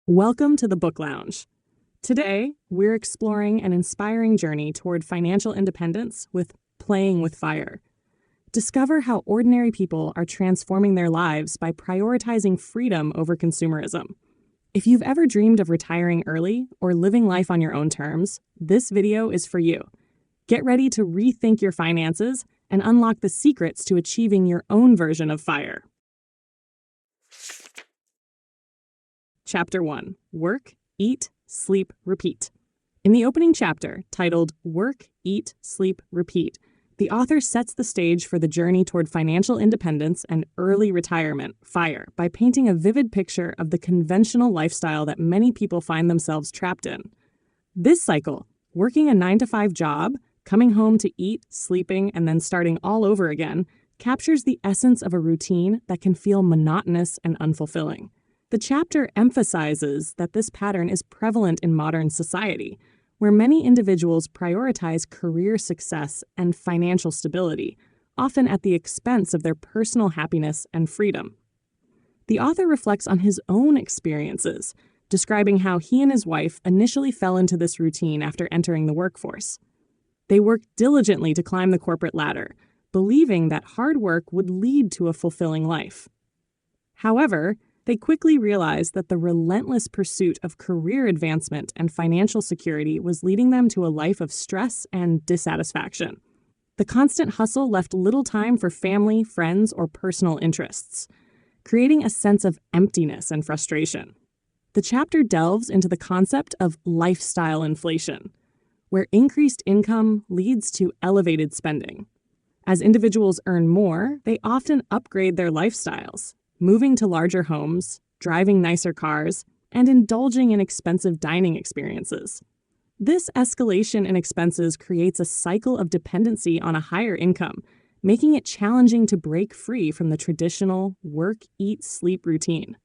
Welcome to the Book Lounge. Today, we're exploring an inspiring journey toward financial independence with Playing with Fire. Discover how ordinary people are transforming their lives by prioritizing freedom over consumerism. If you've ever dreamed of retiring early or living life on your own terms, this video is for you. Get ready to rethink your finances and unlock the secrets to achieving your own version of FIRE. Chapter 1. Work, Eat, Sleep, Repeat. In the opening chapter, titled Work, Eat, Sleep, Repeat, the author sets the stage for the journey toward financial independence and early retirement, FIRE, by painting a vivid picture of the conventional lifestyle that many people find themselves trapped in. This cycle, working a 9-to-5 job, coming home to eat, sleeping, and then starting all over again, captures the essence of a routine that can feel monotonous and unfulfilling. The chapter emphasizes that this pattern is prevalent in modern society, where many individuals prioritize career success and financial stability, often at the expense of their personal happiness and freedom. The author reflects on his own experiences, describing how he and his wife initially fell into this routine after entering the workforce. They worked diligently to climb the corporate ladder, believing that hard work would lead to a fulfilling life. However, they quickly realized that the relentless pursuit of career advancement and financial security was leading them to a life of stress and dissatisfaction. The constant hustle left little time for family, friends, or personal interests, creating a sense of emptiness and frustration. The chapter delves into the concept of lifestyle inflation, where increased income leads to elevated spending. As individuals earn more, they often upgrade their lifestyles, moving to larger homes, driving nicer cars, and indulging in expensive dining experiences. This escalation in expenses creates a cycle of dependency on a higher income, making it challenging to break free from the traditional work, eat, sleep routine.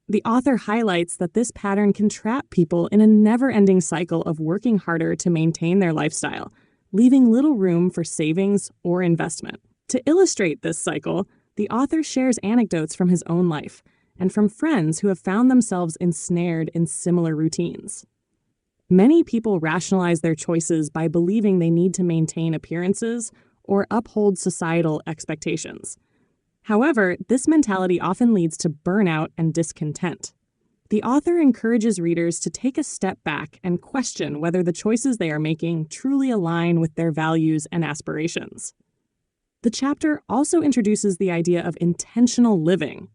The author highlights that this pattern can trap people in a never-ending cycle of working harder to maintain their lifestyle, leaving little room for savings or investment. To illustrate this cycle, the author shares anecdotes from his own life and from friends who have found themselves ensnared in similar routines. Many people rationalize their choices by believing they need to maintain appearances or uphold societal expectations. However, this mentality often leads to burnout and discontent. The author encourages readers to take a step back and question whether the choices they are making truly align with their values and aspirations. The chapter also introduces the idea of intentional living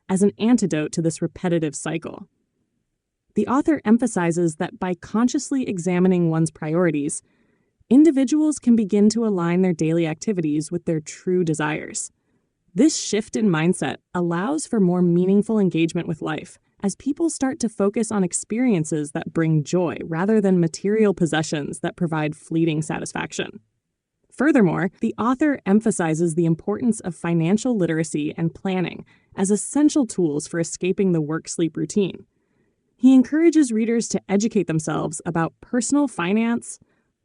as an antidote to this repetitive cycle. The author emphasizes that by consciously examining one's priorities, individuals can begin to align their daily activities with their true desires. This shift in mindset allows for more meaningful engagement with life, as people start to focus on experiences that bring joy rather than material possessions that provide fleeting satisfaction. Furthermore, the author emphasizes the importance of financial literacy and planning as essential tools for escaping the work-sleep routine. He encourages readers to educate themselves about personal finance,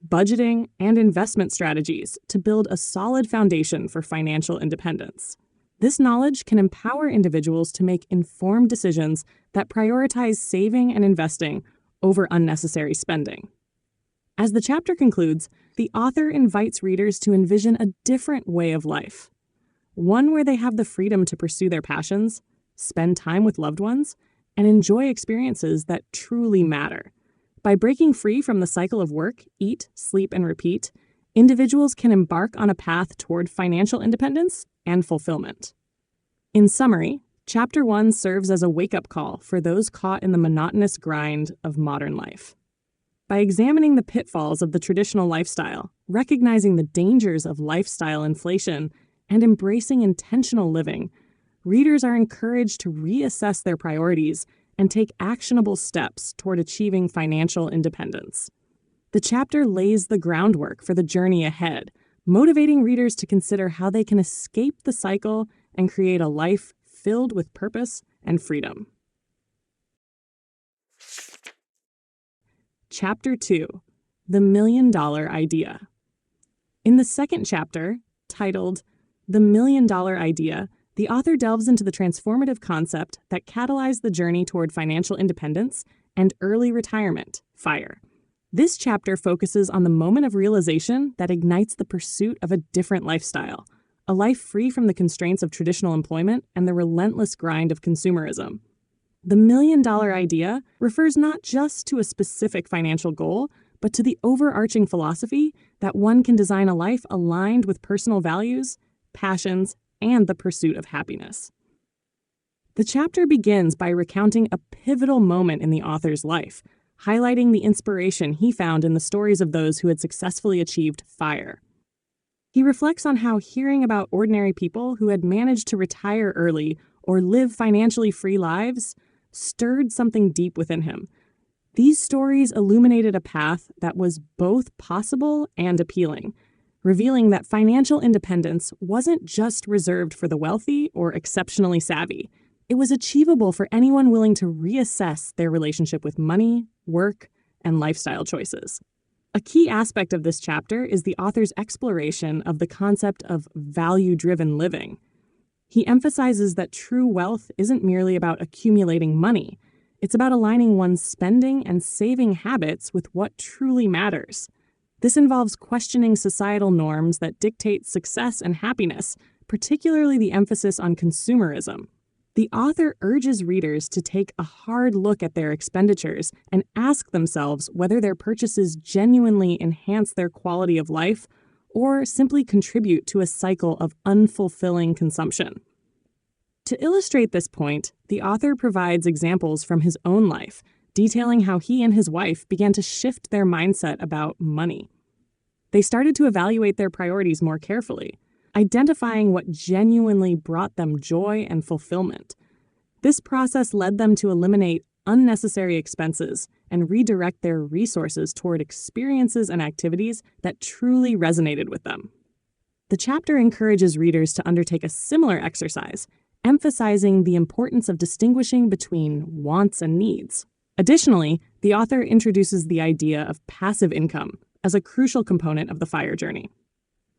budgeting, and investment strategies to build a solid foundation for financial independence. This knowledge can empower individuals to make informed decisions that prioritize saving and investing over unnecessary spending. As the chapter concludes, the author invites readers to envision a different way of life, one where they have the freedom to pursue their passions, spend time with loved ones, and enjoy experiences that truly matter. By breaking free from the cycle of work, eat, sleep, and repeat, individuals can embark on a path toward financial independence and fulfillment. In summary, Chapter 1 serves as a wake-up call for those caught in the monotonous grind of modern life. By examining the pitfalls of the traditional lifestyle, recognizing the dangers of lifestyle inflation, and embracing intentional living, readers are encouraged to reassess their priorities and take actionable steps toward achieving financial independence. The chapter lays the groundwork for the journey ahead, motivating readers to consider how they can escape the cycle and create a life filled with purpose and freedom. Chapter 2. The $1 Million Idea. In the second chapter, titled The $1 Million Idea, the the author delves into the transformative concept that catalyzed the journey toward financial independence and early retirement, FIRE. This chapter focuses on the moment of realization that ignites the pursuit of a different lifestyle, a life free from the constraints of traditional employment and the relentless grind of consumerism. The $1 million idea refers not just to a specific financial goal, but to the overarching philosophy that one can design a life aligned with personal values, passions, and the pursuit of happiness. The chapter begins by recounting a pivotal moment in the author's life, highlighting the inspiration he found in the stories of those who had successfully achieved FIRE. He reflects on how hearing about ordinary people who had managed to retire early or live financially free lives stirred something deep within him. These stories illuminated a path that was both possible and appealing, revealing that financial independence wasn't just reserved for the wealthy or exceptionally savvy. It was achievable for anyone willing to reassess their relationship with money, work, and lifestyle choices. A key aspect of this chapter is the author's exploration of the concept of value-driven living. He emphasizes that true wealth isn't merely about accumulating money. It's about aligning one's spending and saving habits with what truly matters. This involves questioning societal norms that dictate success and happiness, particularly the emphasis on consumerism. The author urges readers to take a hard look at their expenditures and ask themselves whether their purchases genuinely enhance their quality of life or simply contribute to a cycle of unfulfilling consumption. To illustrate this point, the author provides examples from his own life, detailing how he and his wife began to shift their mindset about money. They started to evaluate their priorities more carefully, identifying what genuinely brought them joy and fulfillment. This process led them to eliminate unnecessary expenses and redirect their resources toward experiences and activities that truly resonated with them. The chapter encourages readers to undertake a similar exercise, emphasizing the importance of distinguishing between wants and needs. Additionally, the author introduces the idea of passive income as a crucial component of the FIRE journey.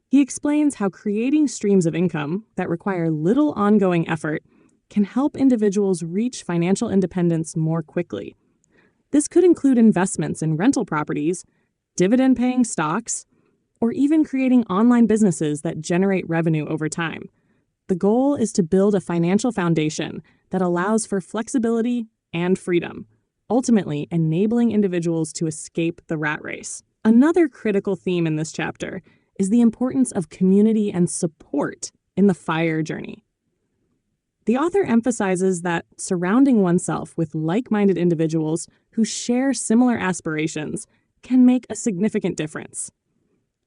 He explains how creating streams of income that require little ongoing effort can help individuals reach financial independence more quickly. This could include investments in rental properties, dividend-paying stocks, or even creating online businesses that generate revenue over time. The goal is to build a financial foundation that allows for flexibility and freedom, ultimately enabling individuals to escape the rat race. Another critical theme in this chapter is the importance of community and support in the FIRE journey. The author emphasizes that surrounding oneself with like-minded individuals who share similar aspirations can make a significant difference.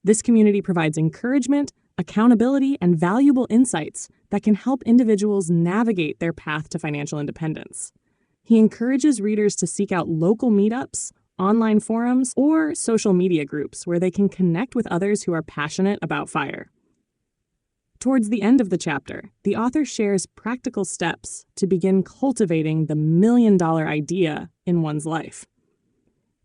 This community provides encouragement, accountability, and valuable insights that can help individuals navigate their path to financial independence. He encourages readers to seek out local meetups, online forums, or social media groups where they can connect with others who are passionate about FIRE. Towards the end of the chapter, the author shares practical steps to begin cultivating the $1 million idea in one's life.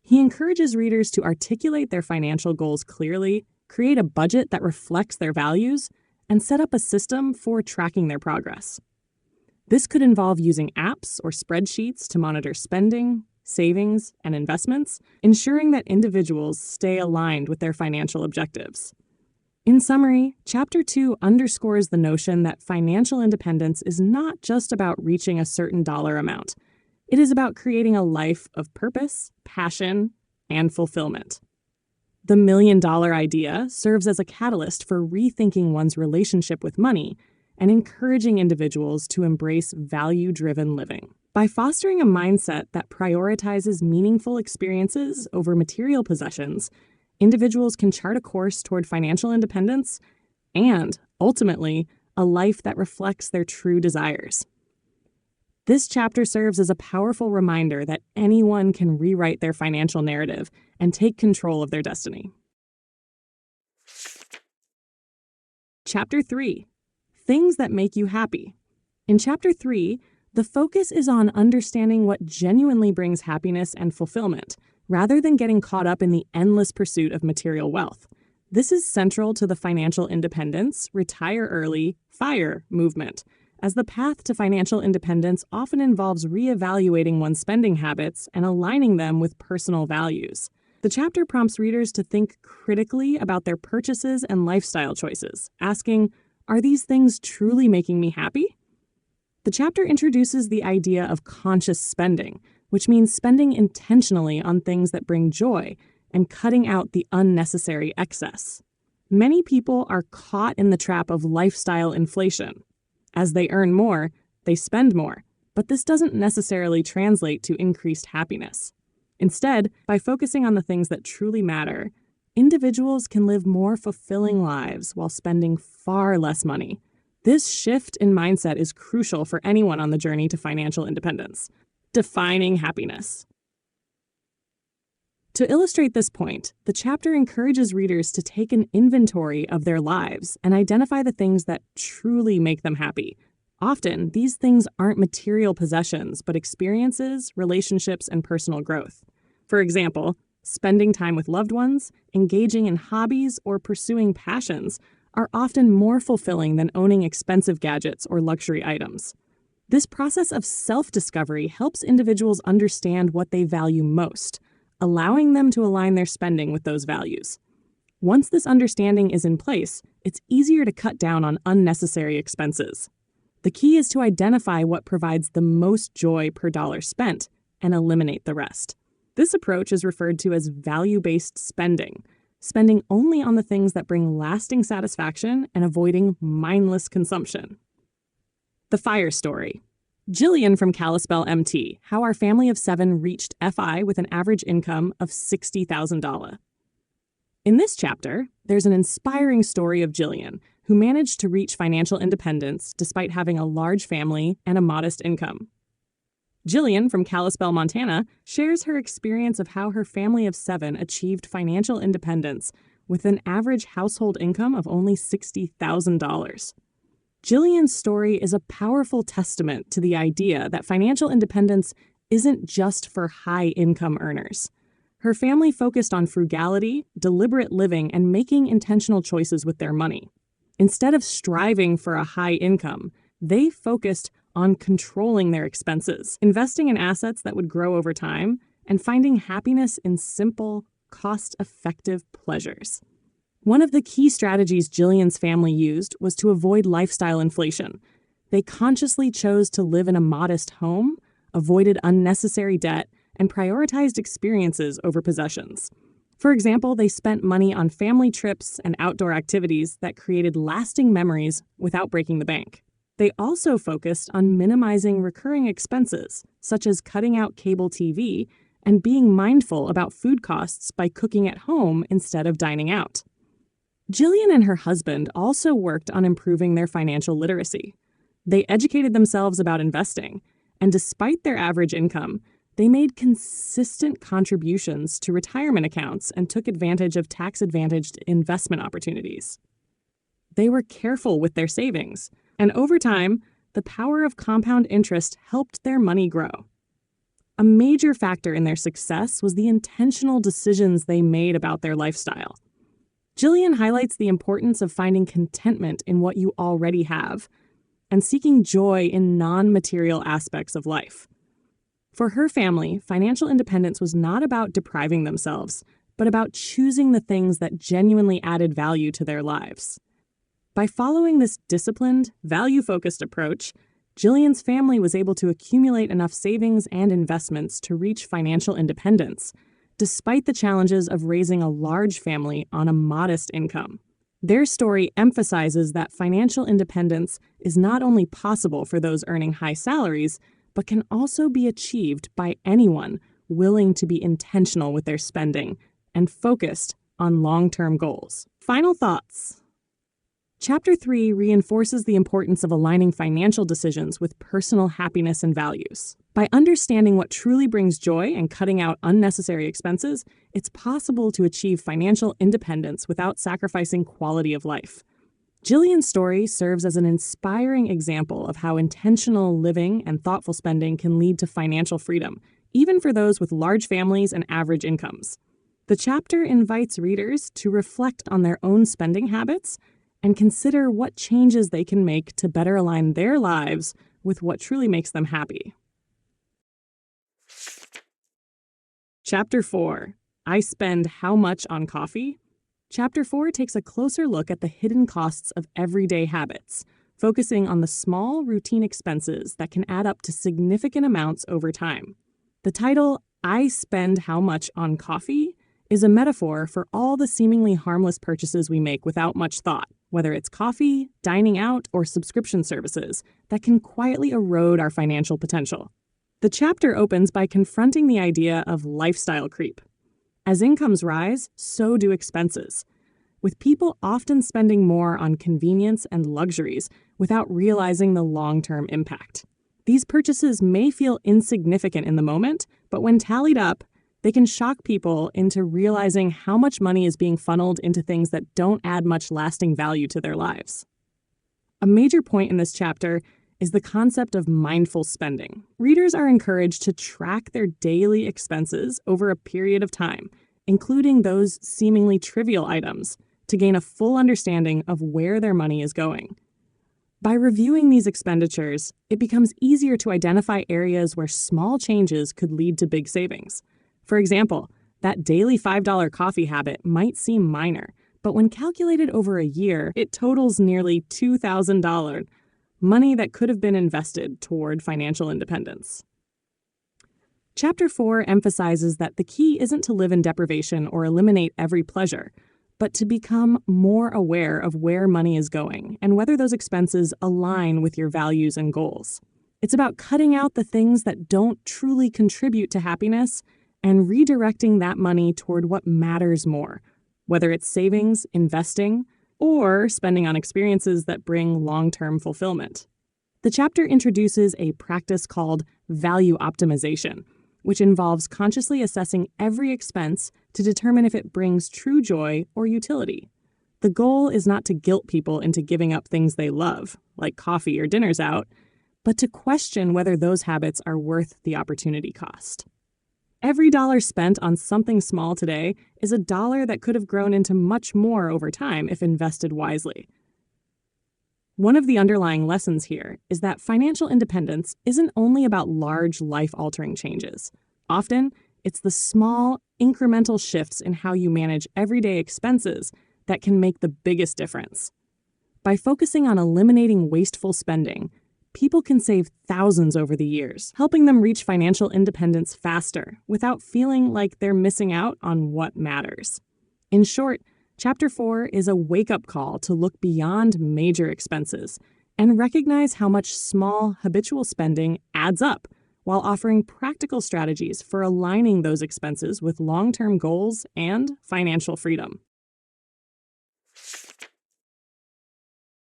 He encourages readers to articulate their financial goals clearly, create a budget that reflects their values, and set up a system for tracking their progress. This could involve using apps or spreadsheets to monitor spending, savings, and investments, ensuring that individuals stay aligned with their financial objectives. In summary, Chapter 2 underscores the notion that financial independence is not just about reaching a certain dollar amount. It is about creating a life of purpose, passion, and fulfillment. The $1 million idea serves as a catalyst for rethinking one's relationship with money and encouraging individuals to embrace value-driven living. By fostering a mindset that prioritizes meaningful experiences over material possessions, individuals can chart a course toward financial independence and, ultimately, a life that reflects their true desires. This chapter serves as a powerful reminder that anyone can rewrite their financial narrative and take control of their destiny. Chapter 3. Things that make you happy. In Chapter 3, the focus is on understanding what genuinely brings happiness and fulfillment, rather than getting caught up in the endless pursuit of material wealth. This is central to the financial independence, retire early, FIRE movement, as the path to financial independence often involves reevaluating one's spending habits and aligning them with personal values. The chapter prompts readers to think critically about their purchases and lifestyle choices, asking, are these things truly making me happy? The chapter introduces the idea of conscious spending, which means spending intentionally on things that bring joy and cutting out the unnecessary excess. Many people are caught in the trap of lifestyle inflation. As they earn more, they spend more, but this doesn't necessarily translate to increased happiness. Instead, by focusing on the things that truly matter, individuals can live more fulfilling lives while spending far less money. This shift in mindset is crucial for anyone on the journey to financial independence. Defining happiness. To illustrate this point, the chapter encourages readers to take an inventory of their lives and identify the things that truly make them happy. Often, these things aren't material possessions, but experiences, relationships, and personal growth. For example, spending time with loved ones, engaging in hobbies, or pursuing passions are often more fulfilling than owning expensive gadgets or luxury items. This process of self-discovery helps individuals understand what they value most, allowing them to align their spending with those values. Once this understanding is in place, it's easier to cut down on unnecessary expenses. The key is to identify what provides the most joy per dollar spent and eliminate the rest. This approach is referred to as value-based spending, spending only on the things that bring lasting satisfaction and avoiding mindless consumption. The Fire Story. Jillian from Kalispell, MT, how our family of 7 reached FI with an average income of $60,000. In this chapter, there's an inspiring story of Jillian, who managed to reach financial independence despite having a large family and a modest income. Jillian from Kalispell, Montana, shares her experience of how her family of 7 achieved financial independence with an average household income of only $60,000. Jillian's story is a powerful testament to the idea that financial independence isn't just for high-income earners. Her family focused on frugality, deliberate living, and making intentional choices with their money. Instead of striving for a high income, they focused on controlling their expenses, investing in assets that would grow over time, and finding happiness in simple, cost-effective pleasures. One of the key strategies Jillian's family used was to avoid lifestyle inflation. They consciously chose to live in a modest home, avoided unnecessary debt, and prioritized experiences over possessions. For example, they spent money on family trips and outdoor activities that created lasting memories without breaking the bank. They also focused on minimizing recurring expenses, such as cutting out cable TV and being mindful about food costs by cooking at home instead of dining out. Jillian and her husband also worked on improving their financial literacy. They educated themselves about investing, and despite their average income, they made consistent contributions to retirement accounts and took advantage of tax-advantaged investment opportunities. They were careful with their savings, and over time, the power of compound interest helped their money grow. A major factor in their success was the intentional decisions they made about their lifestyle. Jillian highlights the importance of finding contentment in what you already have and seeking joy in non-material aspects of life. For her family, financial independence was not about depriving themselves, but about choosing the things that genuinely added value to their lives. By following this disciplined, value-focused approach, Jillian's family was able to accumulate enough savings and investments to reach financial independence, despite the challenges of raising a large family on a modest income. Their story emphasizes that financial independence is not only possible for those earning high salaries, but can also be achieved by anyone willing to be intentional with their spending and focused on long-term goals. Final thoughts. Chapter 3 reinforces the importance of aligning financial decisions with personal happiness and values. By understanding what truly brings joy and cutting out unnecessary expenses, it's possible to achieve financial independence without sacrificing quality of life. Jillian's story serves as an inspiring example of how intentional living and thoughtful spending can lead to financial freedom, even for those with large families and average incomes. The chapter invites readers to reflect on their own spending habits and consider what changes they can make to better align their lives with what truly makes them happy. Chapter 4. I Spend How Much on Coffee? Chapter 4 takes a closer look at the hidden costs of everyday habits, focusing on the small, routine expenses that can add up to significant amounts over time. The title, I Spend How Much on Coffee, is a metaphor for all the seemingly harmless purchases we make without much thought, whether it's coffee, dining out, or subscription services, that can quietly erode our financial potential. The chapter opens by confronting the idea of lifestyle creep. As incomes rise, so do expenses, with people often spending more on convenience and luxuries without realizing the long-term impact. These purchases may feel insignificant in the moment, but when tallied up, they can shock people into realizing how much money is being funneled into things that don't add much lasting value to their lives. A major point in this chapter is the concept of mindful spending. Readers are encouraged to track their daily expenses over a period of time, including those seemingly trivial items, to gain a full understanding of where their money is going. By reviewing these expenditures, it becomes easier to identify areas where small changes could lead to big savings. For example, that daily $5 coffee habit might seem minor, but when calculated over a year, it totals nearly $2,000. Money that could have been invested toward financial independence. Chapter 4 emphasizes that the key isn't to live in deprivation or eliminate every pleasure, but to become more aware of where money is going and whether those expenses align with your values and goals. It's about cutting out the things that don't truly contribute to happiness and redirecting that money toward what matters more, whether it's savings, investing, or spending on experiences that bring long-term fulfillment. The chapter introduces a practice called value optimization, which involves consciously assessing every expense to determine if it brings true joy or utility. The goal is not to guilt people into giving up things they love, like coffee or dinners out, but to question whether those habits are worth the opportunity cost. Every dollar spent on something small today is a dollar that could have grown into much more over time if invested wisely. One of the underlying lessons here is that financial independence isn't only about large, life-altering changes. Often, it's the small, incremental shifts in how you manage everyday expenses that can make the biggest difference. By focusing on eliminating wasteful spending, people can save thousands over the years, helping them reach financial independence faster without feeling like they're missing out on what matters. In short, Chapter 4 is a wake-up call to look beyond major expenses and recognize how much small, habitual spending adds up, while offering practical strategies for aligning those expenses with long-term goals and financial freedom.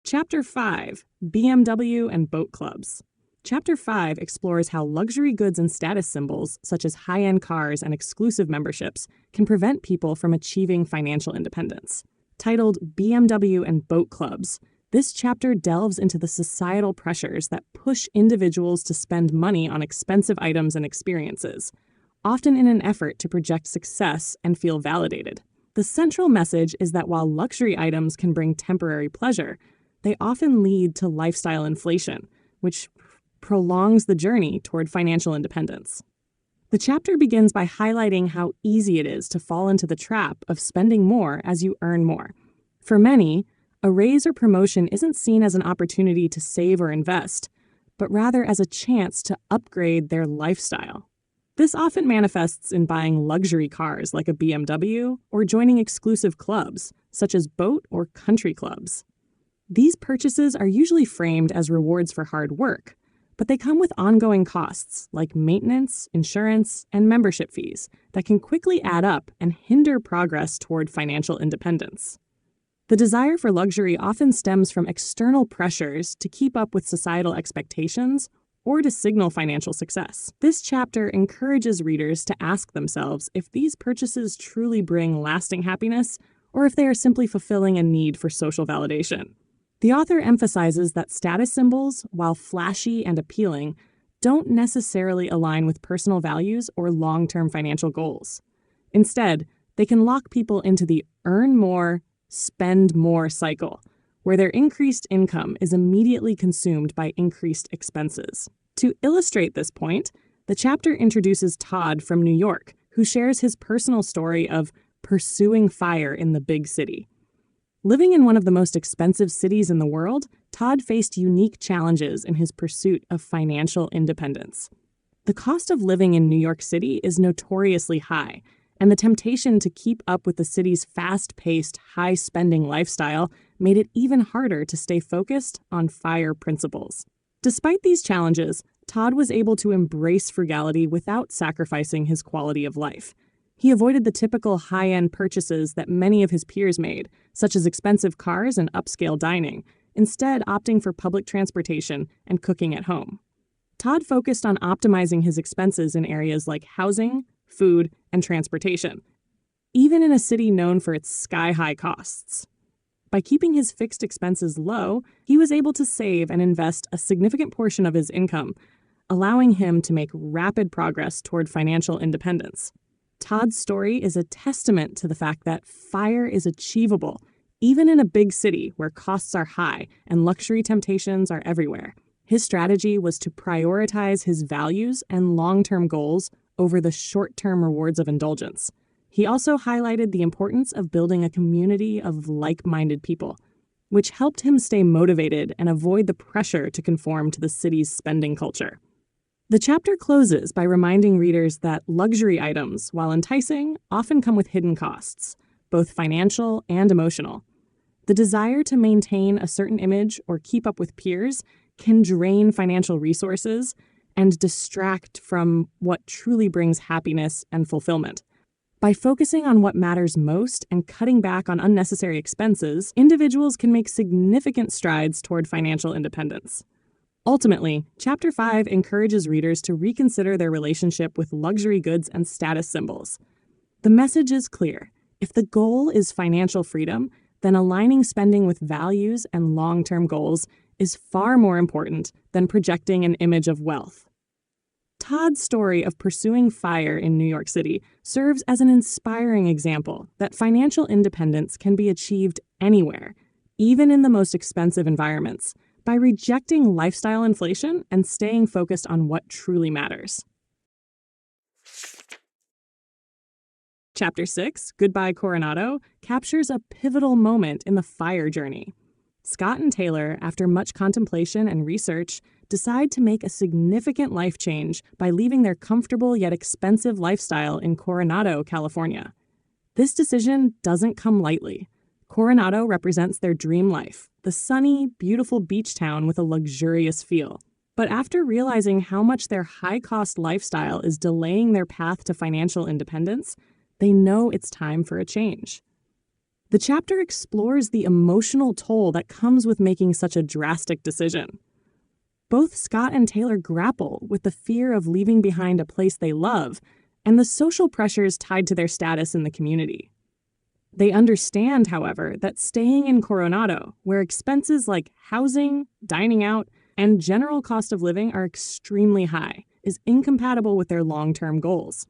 Chapter 5. BMW and Boat Clubs. Chapter 5 explores how luxury goods and status symbols, such as high-end cars and exclusive memberships, can prevent people from achieving financial independence. Titled BMW and Boat Clubs, this chapter delves into the societal pressures that push individuals to spend money on expensive items and experiences, often in an effort to project success and feel validated. The central message is that while luxury items can bring temporary pleasure, they often lead to lifestyle inflation, which prolongs the journey toward financial independence. The chapter begins by highlighting how easy it is to fall into the trap of spending more as you earn more. For many, a raise or promotion isn't seen as an opportunity to save or invest, but rather as a chance to upgrade their lifestyle. This often manifests in buying luxury cars like a BMW or joining exclusive clubs, such as boat or country clubs. These purchases are usually framed as rewards for hard work, but they come with ongoing costs like maintenance, insurance, and membership fees that can quickly add up and hinder progress toward financial independence. The desire for luxury often stems from external pressures to keep up with societal expectations or to signal financial success. This chapter encourages readers to ask themselves if these purchases truly bring lasting happiness or if they are simply fulfilling a need for social validation. The author emphasizes that status symbols, while flashy and appealing, don't necessarily align with personal values or long-term financial goals. Instead, they can lock people into the earn more, spend more cycle, where their increased income is immediately consumed by increased expenses. To illustrate this point, the chapter introduces Todd from New York, who shares his personal story of pursuing fire in the big city. Living in one of the most expensive cities in the world, Todd faced unique challenges in his pursuit of financial independence. The cost of living in New York City is notoriously high, and the temptation to keep up with the city's fast-paced, high-spending lifestyle made it even harder to stay focused on FIRE principles. Despite these challenges, Todd was able to embrace frugality without sacrificing his quality of life. He avoided the typical high-end purchases that many of his peers made, such as expensive cars and upscale dining, instead opting for public transportation and cooking at home. Todd focused on optimizing his expenses in areas like housing, food, and transportation, even in a city known for its sky-high costs. By keeping his fixed expenses low, he was able to save and invest a significant portion of his income, allowing him to make rapid progress toward financial independence. Todd's story is a testament to the fact that FIRE is achievable, even in a big city where costs are high and luxury temptations are everywhere. His strategy was to prioritize his values and long-term goals over the short-term rewards of indulgence. He also highlighted the importance of building a community of like-minded people, which helped him stay motivated and avoid the pressure to conform to the city's spending culture. The chapter closes by reminding readers that luxury items, while enticing, often come with hidden costs, both financial and emotional. The desire to maintain a certain image or keep up with peers can drain financial resources and distract from what truly brings happiness and fulfillment. By focusing on what matters most and cutting back on unnecessary expenses, individuals can make significant strides toward financial independence. Ultimately, Chapter 5 encourages readers to reconsider their relationship with luxury goods and status symbols. The message is clear. If the goal is financial freedom, then aligning spending with values and long-term goals is far more important than projecting an image of wealth. Todd's story of pursuing FIRE in New York City serves as an inspiring example that financial independence can be achieved anywhere, even in the most expensive environments, by rejecting lifestyle inflation and staying focused on what truly matters. Chapter 6, Goodbye Coronado, captures a pivotal moment in the FIRE journey. Scott and Taylor, after much contemplation and research, decide to make a significant life change by leaving their comfortable yet expensive lifestyle in Coronado, California. This decision doesn't come lightly. Coronado represents their dream life, the sunny, beautiful beach town with a luxurious feel. But after realizing how much their high-cost lifestyle is delaying their path to financial independence, they know it's time for a change. The chapter explores the emotional toll that comes with making such a drastic decision. Both Scott and Taylor grapple with the fear of leaving behind a place they love and the social pressures tied to their status in the community. They understand, however, that staying in Coronado, where expenses like housing, dining out, and general cost of living are extremely high, is incompatible with their long-term goals.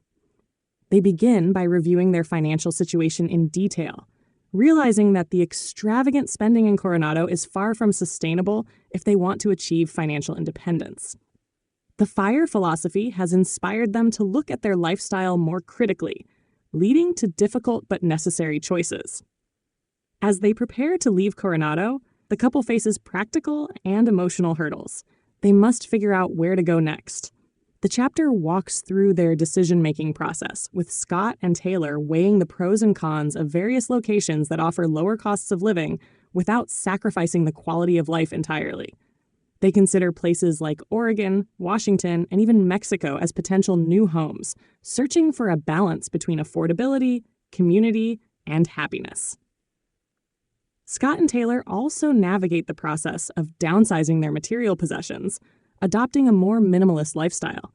They begin by reviewing their financial situation in detail, realizing that the extravagant spending in Coronado is far from sustainable if they want to achieve financial independence. The FIRE philosophy has inspired them to look at their lifestyle more critically, leading to difficult but necessary choices. As they prepare to leave Coronado, the couple faces practical and emotional hurdles. They must figure out where to go next. The chapter walks through their decision-making process, with Scott and Taylor weighing the pros and cons of various locations that offer lower costs of living without sacrificing the quality of life entirely. They consider places like Oregon, Washington, and even Mexico as potential new homes, searching for a balance between affordability, community, and happiness. Scott and Taylor also navigate the process of downsizing their material possessions, adopting a more minimalist lifestyle.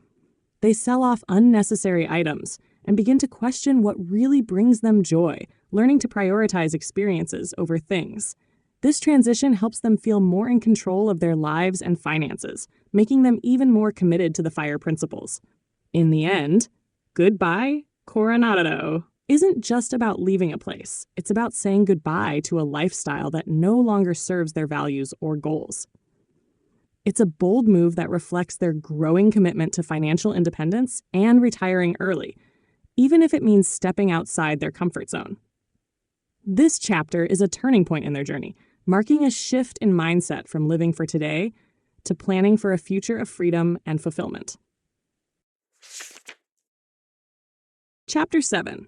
They sell off unnecessary items and begin to question what really brings them joy, learning to prioritize experiences over things. This transition helps them feel more in control of their lives and finances, making them even more committed to the FIRE principles. In the end, goodbye, Coronado. isn't just about leaving a place. It's about saying goodbye to a lifestyle that no longer serves their values or goals. It's a bold move that reflects their growing commitment to financial independence and retiring early, even if it means stepping outside their comfort zone. This chapter is a turning point in their journey, marking a shift in mindset from living for today to planning for a future of freedom and fulfillment. Chapter 7,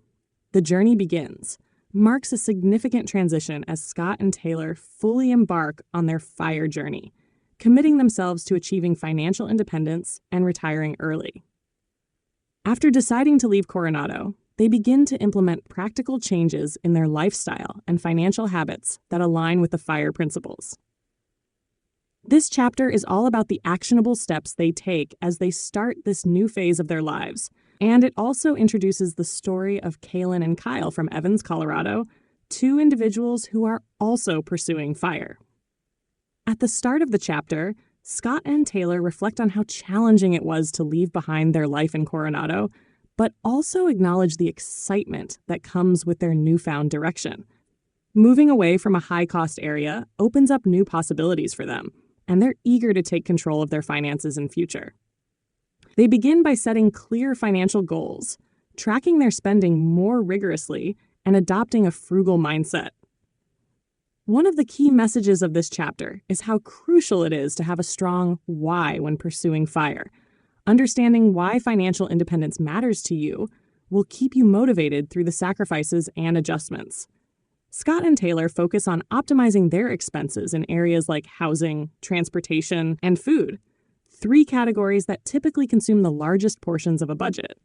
The Journey Begins, marks a significant transition as Scott and Taylor fully embark on their FIRE journey, committing themselves to achieving financial independence and retiring early. After deciding to leave Coronado, they begin to implement practical changes in their lifestyle and financial habits that align with the FIRE principles. This chapter is all about the actionable steps they take as they start this new phase of their lives, and it also introduces the story of Kaylin and Kyle from Evans, Colorado, two individuals who are also pursuing FIRE. At the start of the chapter, Scott and Taylor reflect on how challenging it was to leave behind their life in Coronado, but also acknowledge the excitement that comes with their newfound direction. Moving away from a high-cost area opens up new possibilities for them, and they're eager to take control of their finances and future. They begin by setting clear financial goals, tracking their spending more rigorously, and adopting a frugal mindset. One of the key messages of this chapter is how crucial it is to have a strong why when pursuing FIRE. Understanding why financial independence matters to you will keep you motivated through the sacrifices and adjustments. Scott and Taylor focus on optimizing their expenses in areas like housing, transportation, and food, three categories that typically consume the largest portions of a budget.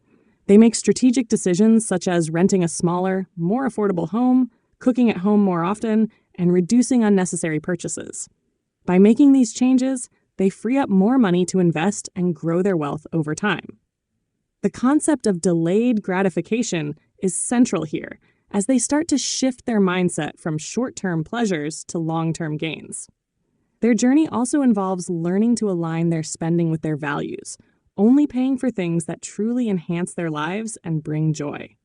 They make strategic decisions such as renting a smaller, more affordable home, cooking at home more often, and reducing unnecessary purchases. By making these changes, they free up more money to invest and grow their wealth over time. The concept of delayed gratification is central here, as they start to shift their mindset from short-term pleasures to long-term gains. Their journey also involves learning to align their spending with their values, only paying for things that truly enhance their lives and bring joy.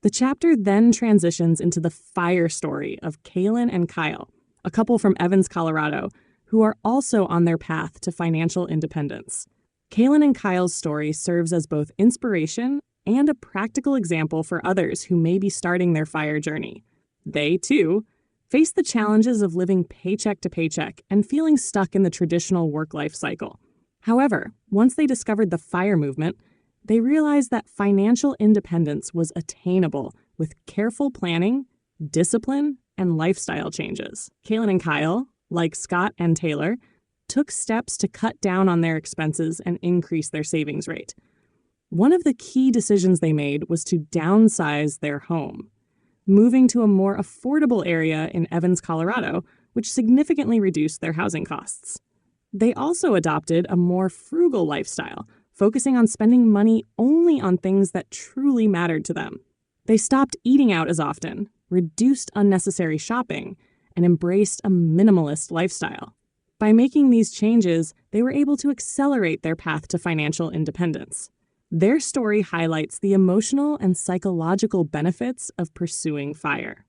The chapter then transitions into the FIRE story of Kaylin and Kyle, a couple from Evans, Colorado, who are also on their path to financial independence. Kaylin and Kyle's story serves as both inspiration and a practical example for others who may be starting their FIRE journey. They, too, face the challenges of living paycheck to paycheck and feeling stuck in the traditional work-life cycle. However, once they discovered the FIRE movement, they realized that financial independence was attainable with careful planning, discipline, and lifestyle changes. Kaylin and Kyle, like Scott and Taylor, took steps to cut down on their expenses and increase their savings rate. One of the key decisions they made was to downsize their home, moving to a more affordable area in Evans, Colorado, which significantly reduced their housing costs. They also adopted a more frugal lifestyle, focusing on spending money only on things that truly mattered to them. They stopped eating out as often, reduced unnecessary shopping, and embraced a minimalist lifestyle. By making these changes, they were able to accelerate their path to financial independence. Their story highlights the emotional and psychological benefits of pursuing FIRE.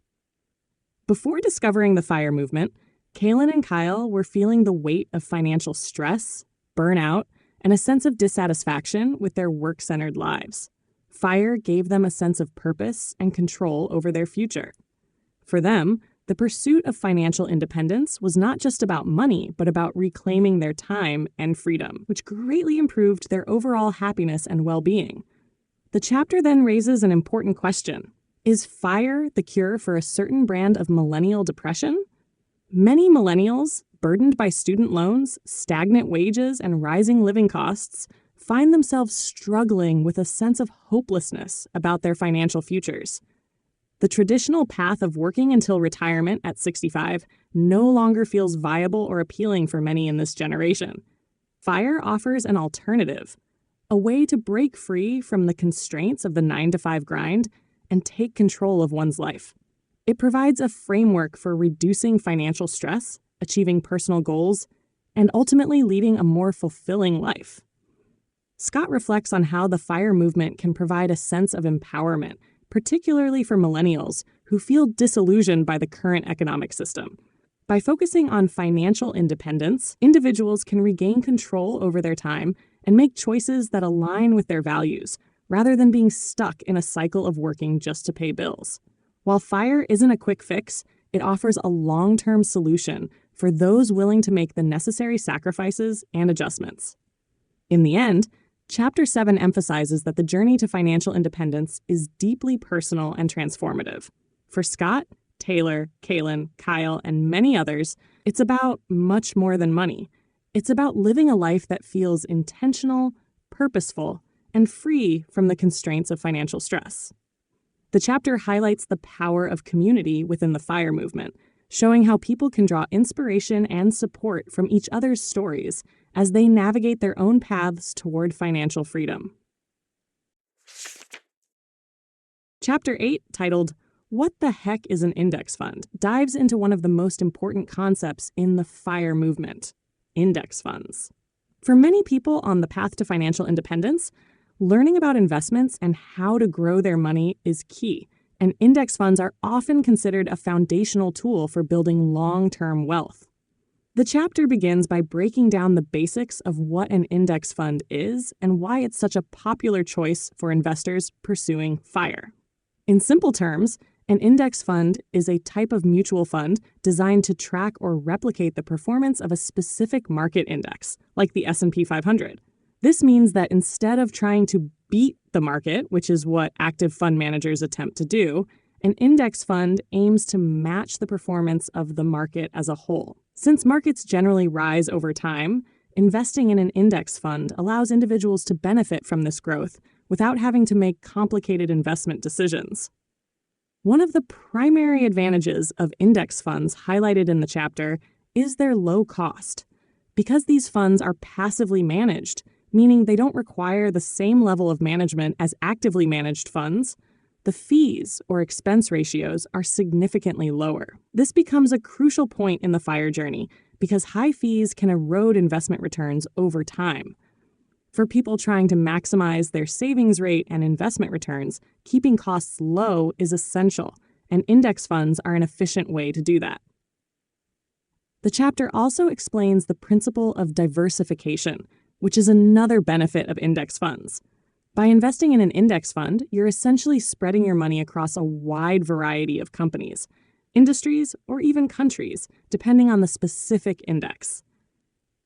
Before discovering the FIRE movement, Kaylin and Kyle were feeling the weight of financial stress, burnout, and a sense of dissatisfaction with their work-centered lives. FIRE gave them a sense of purpose and control over their future. For them, the pursuit of financial independence was not just about money, but about reclaiming their time and freedom, which greatly improved their overall happiness and well-being. The chapter then raises an important question. Is FIRE the cure for a certain brand of millennial depression? Many millennials, burdened by student loans, stagnant wages, and rising living costs, find themselves struggling with a sense of hopelessness about their financial futures. The traditional path of working until retirement at 65 no longer feels viable or appealing for many in this generation. FIRE offers an alternative, a way to break free from the constraints of the 9-to-5 grind and take control of one's life. It provides a framework for reducing financial stress, achieving personal goals, and ultimately leading a more fulfilling life. Scott reflects on how the FIRE movement can provide a sense of empowerment, particularly for millennials who feel disillusioned by the current economic system. By focusing on financial independence, individuals can regain control over their time and make choices that align with their values, rather than being stuck in a cycle of working just to pay bills. While FIRE isn't a quick fix, it offers a long-term solution for those willing to make the necessary sacrifices and adjustments. In the end, Chapter 7 emphasizes that the journey to financial independence is deeply personal and transformative. For Scott, Taylor, Kaylin, Kyle, and many others, it's about much more than money. It's about living a life that feels intentional, purposeful, and free from the constraints of financial stress. The chapter highlights the power of community within the FIRE movement, showing how people can draw inspiration and support from each other's stories as they navigate their own paths toward financial freedom. Chapter 8, titled "What the Heck is an Index Fund?" dives into one of the most important concepts in the FIRE movement: index funds. For many people on the path to financial independence, learning about investments and how to grow their money is key, and index funds are often considered a foundational tool for building long-term wealth. The chapter begins by breaking down the basics of what an index fund is and why it's such a popular choice for investors pursuing FIRE. In simple terms, an index fund is a type of mutual fund designed to track or replicate the performance of a specific market index, like the S&P 500. This means that instead of trying to beat the market, which is what active fund managers attempt to do, an index fund aims to match the performance of the market as a whole. Since markets generally rise over time, investing in an index fund allows individuals to benefit from this growth without having to make complicated investment decisions. One of the primary advantages of index funds highlighted in the chapter is their low cost. Because these funds are passively managed, meaning they don't require the same level of management as actively managed funds, the fees or expense ratios are significantly lower. This becomes a crucial point in the FIRE journey because high fees can erode investment returns over time. For people trying to maximize their savings rate and investment returns, keeping costs low is essential, and index funds are an efficient way to do that. The chapter also explains the principle of diversification, which is another benefit of index funds. By investing in an index fund, you're essentially spreading your money across a wide variety of companies, industries, or even countries, depending on the specific index.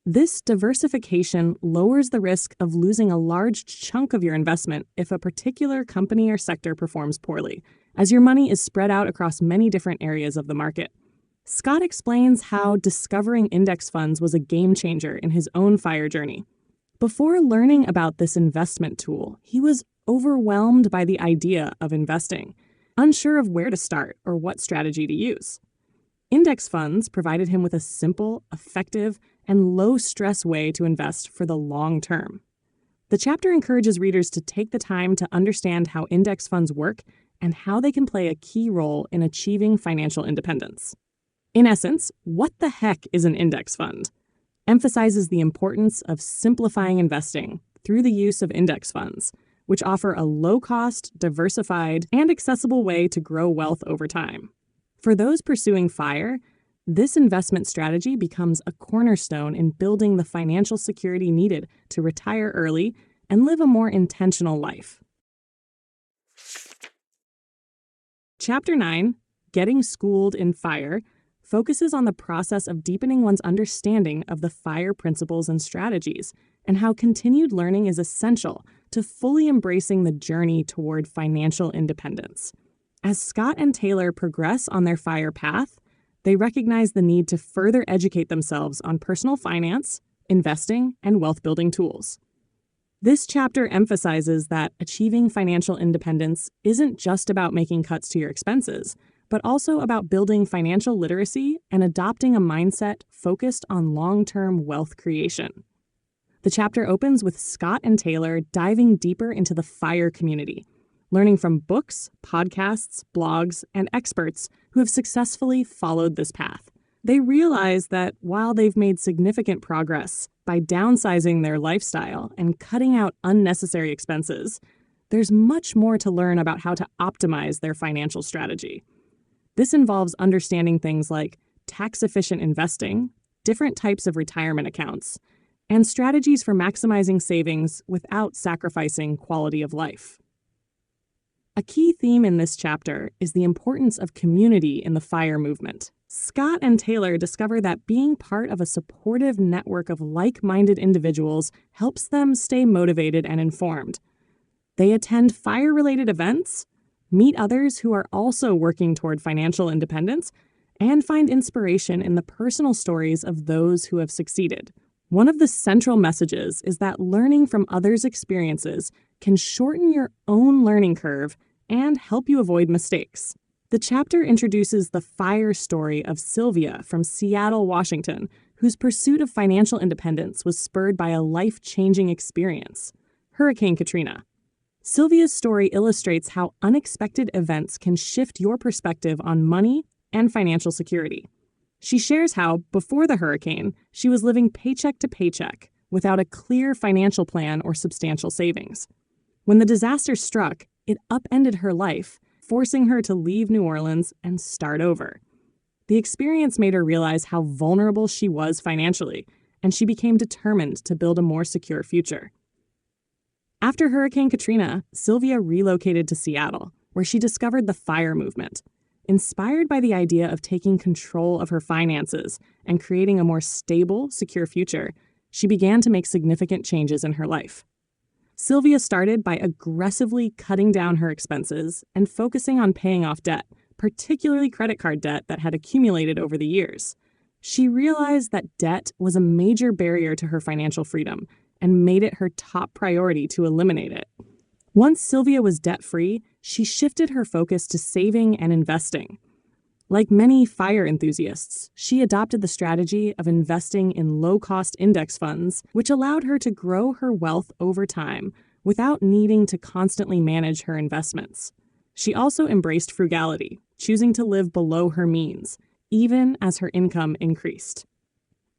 This diversification lowers the risk of losing a large chunk of your investment if a particular company or sector performs poorly, as your money is spread out across many different areas of the market. Scott explains how discovering index funds was a game changer in his own FIRE journey. Before learning about this investment tool, he was overwhelmed by the idea of investing, unsure of where to start or what strategy to use. Index funds provided him with a simple, effective, and low-stress way to invest for the long term. The chapter encourages readers to take the time to understand how index funds work and how they can play a key role in achieving financial independence. In essence, what the heck is an index fund? Emphasizes the importance of simplifying investing through the use of index funds, which offer a low-cost, diversified, and accessible way to grow wealth over time. For those pursuing FIRE, this investment strategy becomes a cornerstone in building the financial security needed to retire early and live a more intentional life. Chapter 9, Getting Schooled in FIRE, focuses on the process of deepening one's understanding of the FIRE principles and strategies, and how continued learning is essential to fully embracing the journey toward financial independence. As Scott and Taylor progress on their FIRE path, they recognize the need to further educate themselves on personal finance, investing, and wealth-building tools. This chapter emphasizes that achieving financial independence isn't just about making cuts to your expenses, but also about building financial literacy and adopting a mindset focused on long-term wealth creation. The chapter opens with Scott and Taylor diving deeper into the FIRE community, learning from books, podcasts, blogs, and experts who have successfully followed this path. They realize that while they've made significant progress by downsizing their lifestyle and cutting out unnecessary expenses, there's much more to learn about how to optimize their financial strategy. This involves understanding things like tax-efficient investing, different types of retirement accounts, and strategies for maximizing savings without sacrificing quality of life. A key theme in this chapter is the importance of community in the FIRE movement. Scott and Taylor discover that being part of a supportive network of like-minded individuals helps them stay motivated and informed. They attend FIRE-related events, meet others who are also working toward financial independence, and find inspiration in the personal stories of those who have succeeded. One of the central messages is that learning from others' experiences can shorten your own learning curve and help you avoid mistakes. The chapter introduces the FIRE story of Sylvia from Seattle, Washington, whose pursuit of financial independence was spurred by a life-changing experience, Hurricane Katrina. Sylvia's story illustrates how unexpected events can shift your perspective on money and financial security. She shares how, before the hurricane, she was living paycheck to paycheck without a clear financial plan or substantial savings. When the disaster struck, it upended her life, forcing her to leave New Orleans and start over. The experience made her realize how vulnerable she was financially, and she became determined to build a more secure future. After Hurricane Katrina, Sylvia relocated to Seattle, where she discovered the FIRE movement. Inspired by the idea of taking control of her finances and creating a more stable, secure future, she began to make significant changes in her life. Sylvia started by aggressively cutting down her expenses and focusing on paying off debt, particularly credit card debt that had accumulated over the years. She realized that debt was a major barrier to her financial freedom and made it her top priority to eliminate it. Once Sylvia was debt-free, she shifted her focus to saving and investing. Like many FIRE enthusiasts, she adopted the strategy of investing in low-cost index funds, which allowed her to grow her wealth over time without needing to constantly manage her investments. She also embraced frugality, choosing to live below her means, even as her income increased.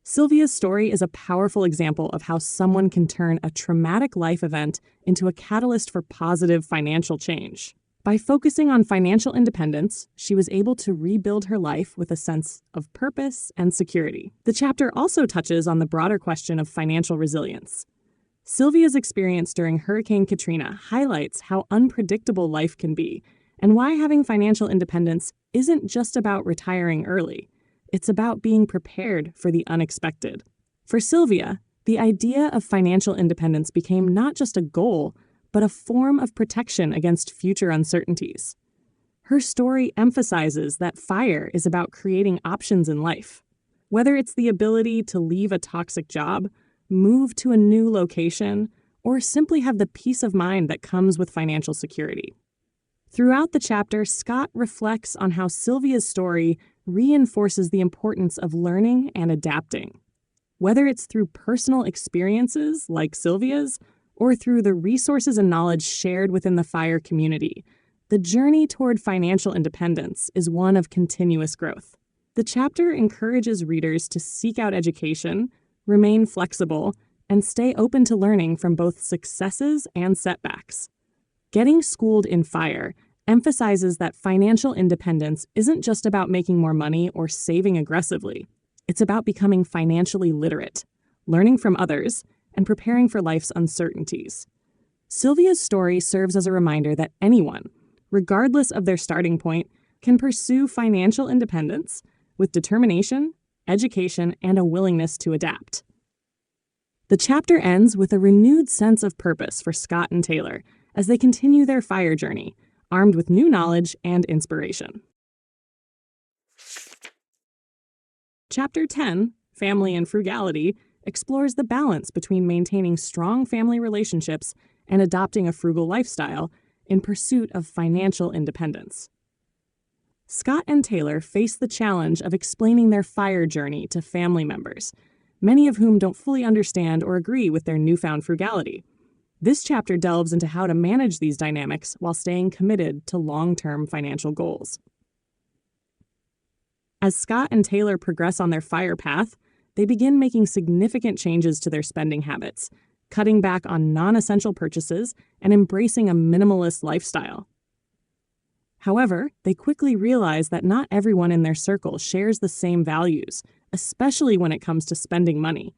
Sylvia's story is a powerful example of how someone can turn a traumatic life event into a catalyst for positive financial change. By focusing on financial independence, she was able to rebuild her life with a sense of purpose and security. The chapter also touches on the broader question of financial resilience. Sylvia's experience during Hurricane Katrina highlights how unpredictable life can be and why having financial independence isn't just about retiring early. It's about being prepared for the unexpected. For Sylvia, the idea of financial independence became not just a goal, but a form of protection against future uncertainties. Her story emphasizes that FIRE is about creating options in life. Whether it's the ability to leave a toxic job, move to a new location, or simply have the peace of mind that comes with financial security. Throughout the chapter, Scott reflects on how Sylvia's story reinforces the importance of learning and adapting. Whether it's through personal experiences like Sylvia's, or through the resources and knowledge shared within the FIRE community, the journey toward financial independence is one of continuous growth. The chapter encourages readers to seek out education, remain flexible, and stay open to learning from both successes and setbacks. Getting schooled in FIRE emphasizes that financial independence isn't just about making more money or saving aggressively. It's about becoming financially literate, learning from others, and preparing for life's uncertainties. Sylvia's story serves as a reminder that anyone, regardless of their starting point, can pursue financial independence with determination, education, and a willingness to adapt. The chapter ends with a renewed sense of purpose for Scott and Taylor as they continue their FIRE journey, armed with new knowledge and inspiration. Chapter 10, Family and Frugality, explores the balance between maintaining strong family relationships and adopting a frugal lifestyle in pursuit of financial independence. Scott and Taylor face the challenge of explaining their FIRE journey to family members, many of whom don't fully understand or agree with their newfound frugality. This chapter delves into how to manage these dynamics while staying committed to long-term financial goals. As Scott and Taylor progress on their FIRE path, they begin making significant changes to their spending habits, cutting back on non-essential purchases and embracing a minimalist lifestyle. However, they quickly realize that not everyone in their circle shares the same values, especially when it comes to spending money.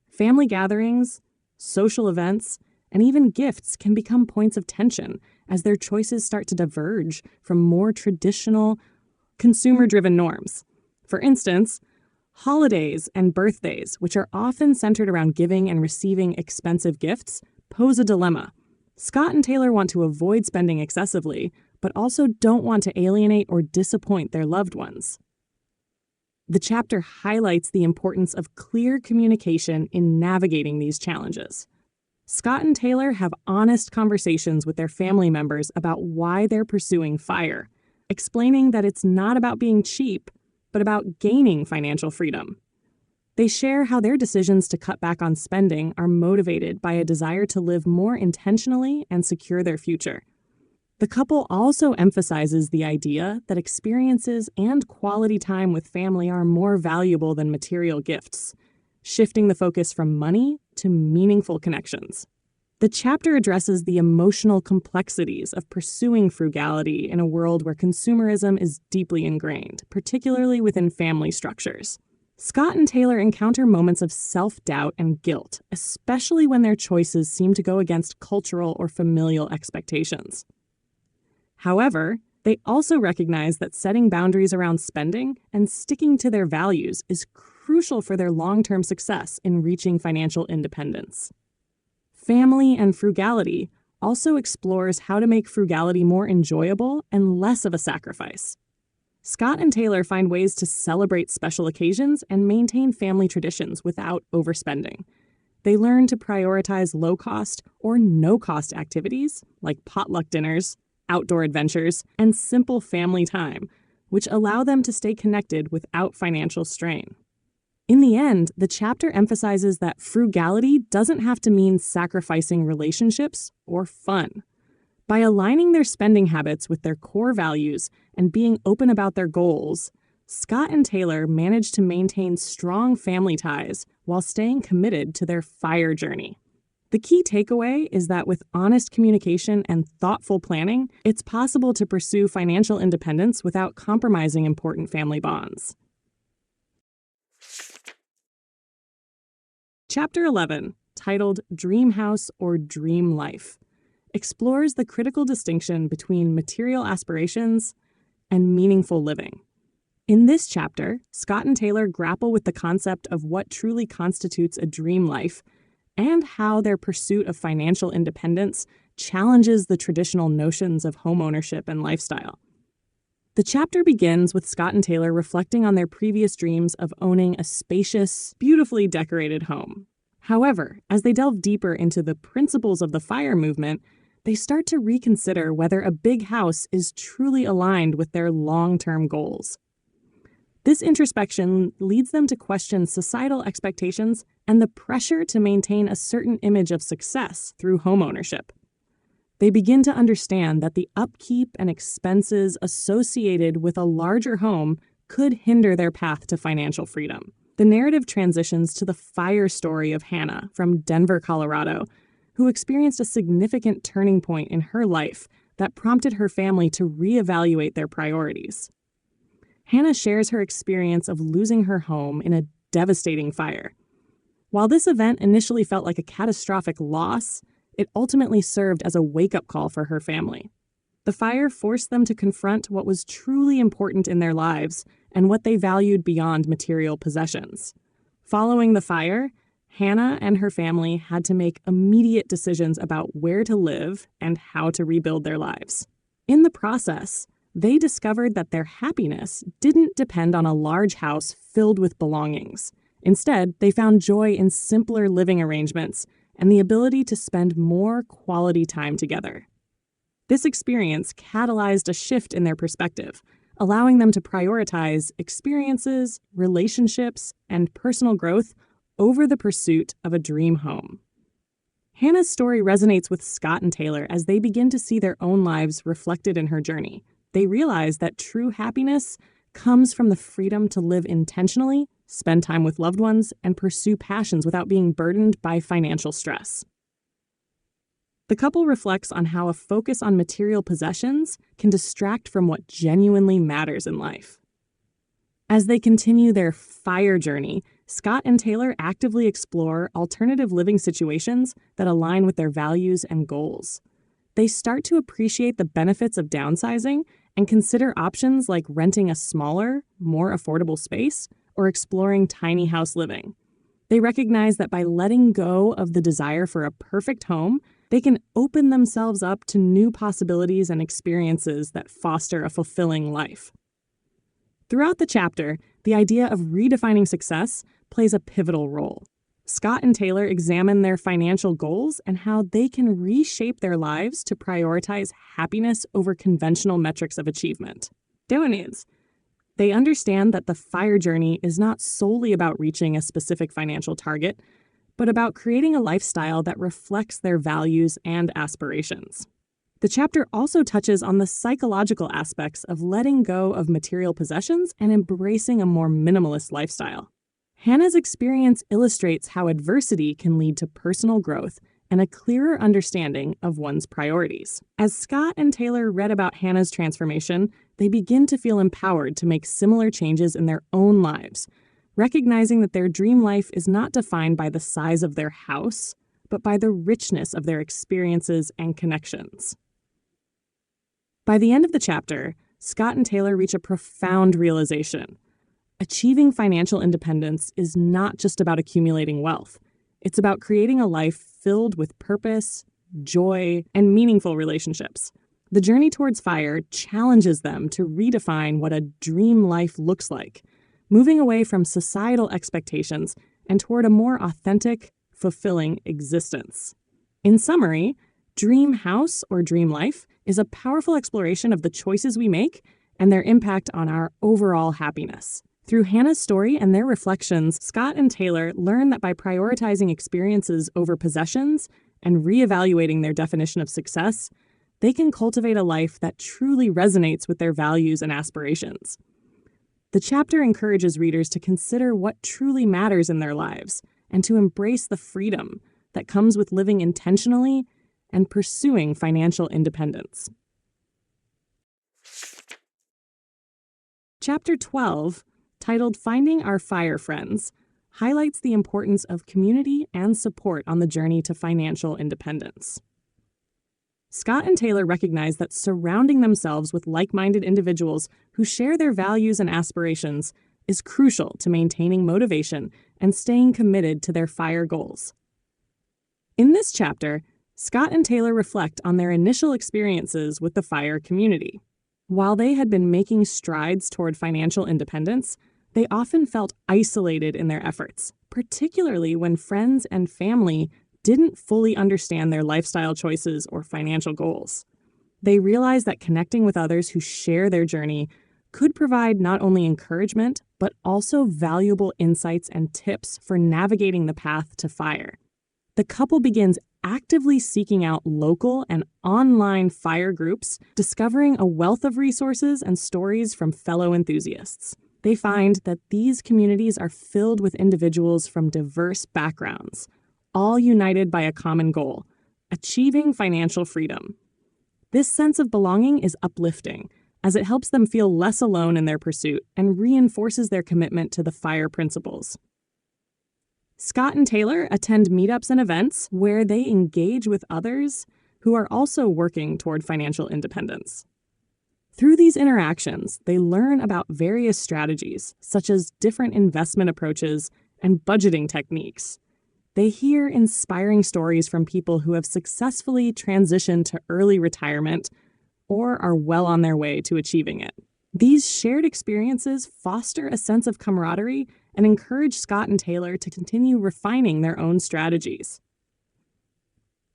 Family gatherings, social events, and even gifts can become points of tension as their choices start to diverge from more traditional, consumer-driven norms. For instance, holidays and birthdays, which are often centered around giving and receiving expensive gifts, pose a dilemma. Scott and Taylor want to avoid spending excessively, but also don't want to alienate or disappoint their loved ones. The chapter highlights the importance of clear communication in navigating these challenges. Scott and Taylor have honest conversations with their family members about why they're pursuing FIRE, explaining that it's not about being cheap, but about gaining financial freedom. They share how their decisions to cut back on spending are motivated by a desire to live more intentionally and secure their future. The couple also emphasizes the idea that experiences and quality time with family are more valuable than material gifts, shifting the focus from money to meaningful connections. The chapter addresses the emotional complexities of pursuing frugality in a world where consumerism is deeply ingrained, particularly within family structures. Scott and Taylor encounter moments of self-doubt and guilt, especially when their choices seem to go against cultural or familial expectations. However, they also recognize that setting boundaries around spending and sticking to their values is crucial for their long-term success in reaching financial independence. Family and Frugality also explores how to make frugality more enjoyable and less of a sacrifice. Scott and Taylor find ways to celebrate special occasions and maintain family traditions without overspending. They learn to prioritize low-cost or no-cost activities like potluck dinners, outdoor adventures, and simple family time, which allow them to stay connected without financial strain. In the end, the chapter emphasizes that frugality doesn't have to mean sacrificing relationships or fun. By aligning their spending habits with their core values and being open about their goals, Scott and Taylor managed to maintain strong family ties while staying committed to their FIRE journey. The key takeaway is that with honest communication and thoughtful planning, it's possible to pursue financial independence without compromising important family bonds. Chapter 11, titled Dream House or Dream Life, explores the critical distinction between material aspirations and meaningful living. In this chapter, Scott and Taylor grapple with the concept of what truly constitutes a dream life and how their pursuit of financial independence challenges the traditional notions of homeownership and lifestyle. The chapter begins with Scott and Taylor reflecting on their previous dreams of owning a spacious, beautifully decorated home. However, as they delve deeper into the principles of the FIRE movement, they start to reconsider whether a big house is truly aligned with their long-term goals. This introspection leads them to question societal expectations and the pressure to maintain a certain image of success through homeownership. They begin to understand that the upkeep and expenses associated with a larger home could hinder their path to financial freedom. The narrative transitions to the FIRE story of Hannah from Denver, Colorado, who experienced a significant turning point in her life that prompted her family to reevaluate their priorities. Hannah shares her experience of losing her home in a devastating fire. While this event initially felt like a catastrophic loss, it ultimately served as a wake-up call for her family. The fire forced them to confront what was truly important in their lives and what they valued beyond material possessions. Following the fire, Hannah and her family had to make immediate decisions about where to live and how to rebuild their lives. In the process, they discovered that their happiness didn't depend on a large house filled with belongings. Instead, they found joy in simpler living arrangements and the ability to spend more quality time together. This experience catalyzed a shift in their perspective, allowing them to prioritize experiences, relationships, and personal growth over the pursuit of a dream home. Hannah's story resonates with Scott and Taylor as they begin to see their own lives reflected in her journey. They realize that true happiness comes from the freedom to live intentionally, spend time with loved ones, and pursue passions without being burdened by financial stress. The couple reflects on how a focus on material possessions can distract from what genuinely matters in life. As they continue their FIRE journey, Scott and Taylor actively explore alternative living situations that align with their values and goals. They start to appreciate the benefits of downsizing and consider options like renting a smaller, more affordable space or exploring tiny house living. They recognize that by letting go of the desire for a perfect home, they can open themselves up to new possibilities and experiences that foster a fulfilling life. Throughout the chapter, the idea of redefining success plays a pivotal role. Scott and Taylor examine their financial goals and how they can reshape their lives to prioritize happiness over conventional metrics of achievement. They understand that the FIRE journey is not solely about reaching a specific financial target, but about creating a lifestyle that reflects their values and aspirations. The chapter also touches on the psychological aspects of letting go of material possessions and embracing a more minimalist lifestyle. Hannah's experience illustrates how adversity can lead to personal growth and a clearer understanding of one's priorities. As Scott and Taylor read about Hannah's transformation, they begin to feel empowered to make similar changes in their own lives, recognizing that their dream life is not defined by the size of their house, but by the richness of their experiences and connections. By the end of the chapter, Scott and Taylor reach a profound realization. Achieving financial independence is not just about accumulating wealth. It's about creating a life filled with purpose, joy, and meaningful relationships. The journey towards FIRE challenges them to redefine what a dream life looks like, moving away from societal expectations and toward a more authentic, fulfilling existence. In summary, Dream House or Dream Life is a powerful exploration of the choices we make and their impact on our overall happiness. Through Hannah's story and their reflections, Scott and Taylor learn that by prioritizing experiences over possessions and reevaluating their definition of success, they can cultivate a life that truly resonates with their values and aspirations. The chapter encourages readers to consider what truly matters in their lives and to embrace the freedom that comes with living intentionally and pursuing financial independence. Chapter 12, titled Finding Our FIRE Friends, highlights the importance of community and support on the journey to financial independence. Scott and Taylor recognize that surrounding themselves with like-minded individuals who share their values and aspirations is crucial to maintaining motivation and staying committed to their FIRE goals. In this chapter, Scott and Taylor reflect on their initial experiences with the FIRE community. While they had been making strides toward financial independence, they often felt isolated in their efforts, particularly when friends and family didn't fully understand their lifestyle choices or financial goals. They realized that connecting with others who share their journey could provide not only encouragement, but also valuable insights and tips for navigating the path to FIRE. The couple begins actively seeking out local and online FIRE groups, discovering a wealth of resources and stories from fellow enthusiasts. They find that these communities are filled with individuals from diverse backgrounds, all united by a common goal: achieving financial freedom. This sense of belonging is uplifting, as it helps them feel less alone in their pursuit and reinforces their commitment to the FIRE principles. Scott and Taylor attend meetups and events where they engage with others who are also working toward financial independence. Through these interactions, they learn about various strategies, such as different investment approaches and budgeting techniques. They hear inspiring stories from people who have successfully transitioned to early retirement or are well on their way to achieving it. These shared experiences foster a sense of camaraderie and encourage Scott and Taylor to continue refining their own strategies.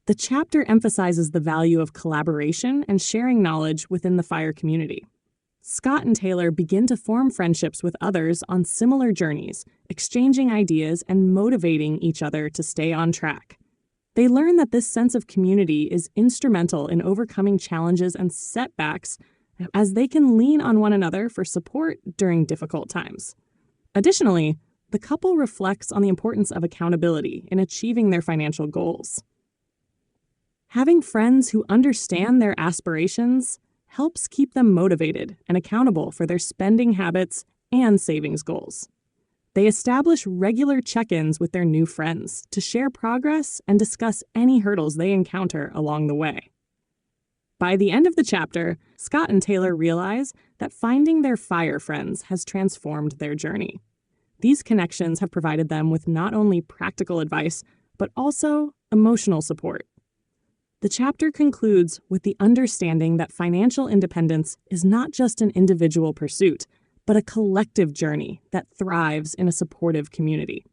The chapter emphasizes the value of collaboration and sharing knowledge within the FIRE community. Scott and Taylor begin to form friendships with others on similar journeys, exchanging ideas and motivating each other to stay on track. They learn that this sense of community is instrumental in overcoming challenges and setbacks, as they can lean on one another for support during difficult times. Additionally, the couple reflects on the importance of accountability in achieving their financial goals. Having friends who understand their aspirations helps keep them motivated and accountable for their spending habits and savings goals. They establish regular check-ins with their new friends to share progress and discuss any hurdles they encounter along the way. By the end of the chapter, Scott and Taylor realize that finding their FIRE friends has transformed their journey. These connections have provided them with not only practical advice, but also emotional support. The chapter concludes with the understanding that financial independence is not just an individual pursuit, but a collective journey that thrives in a supportive community.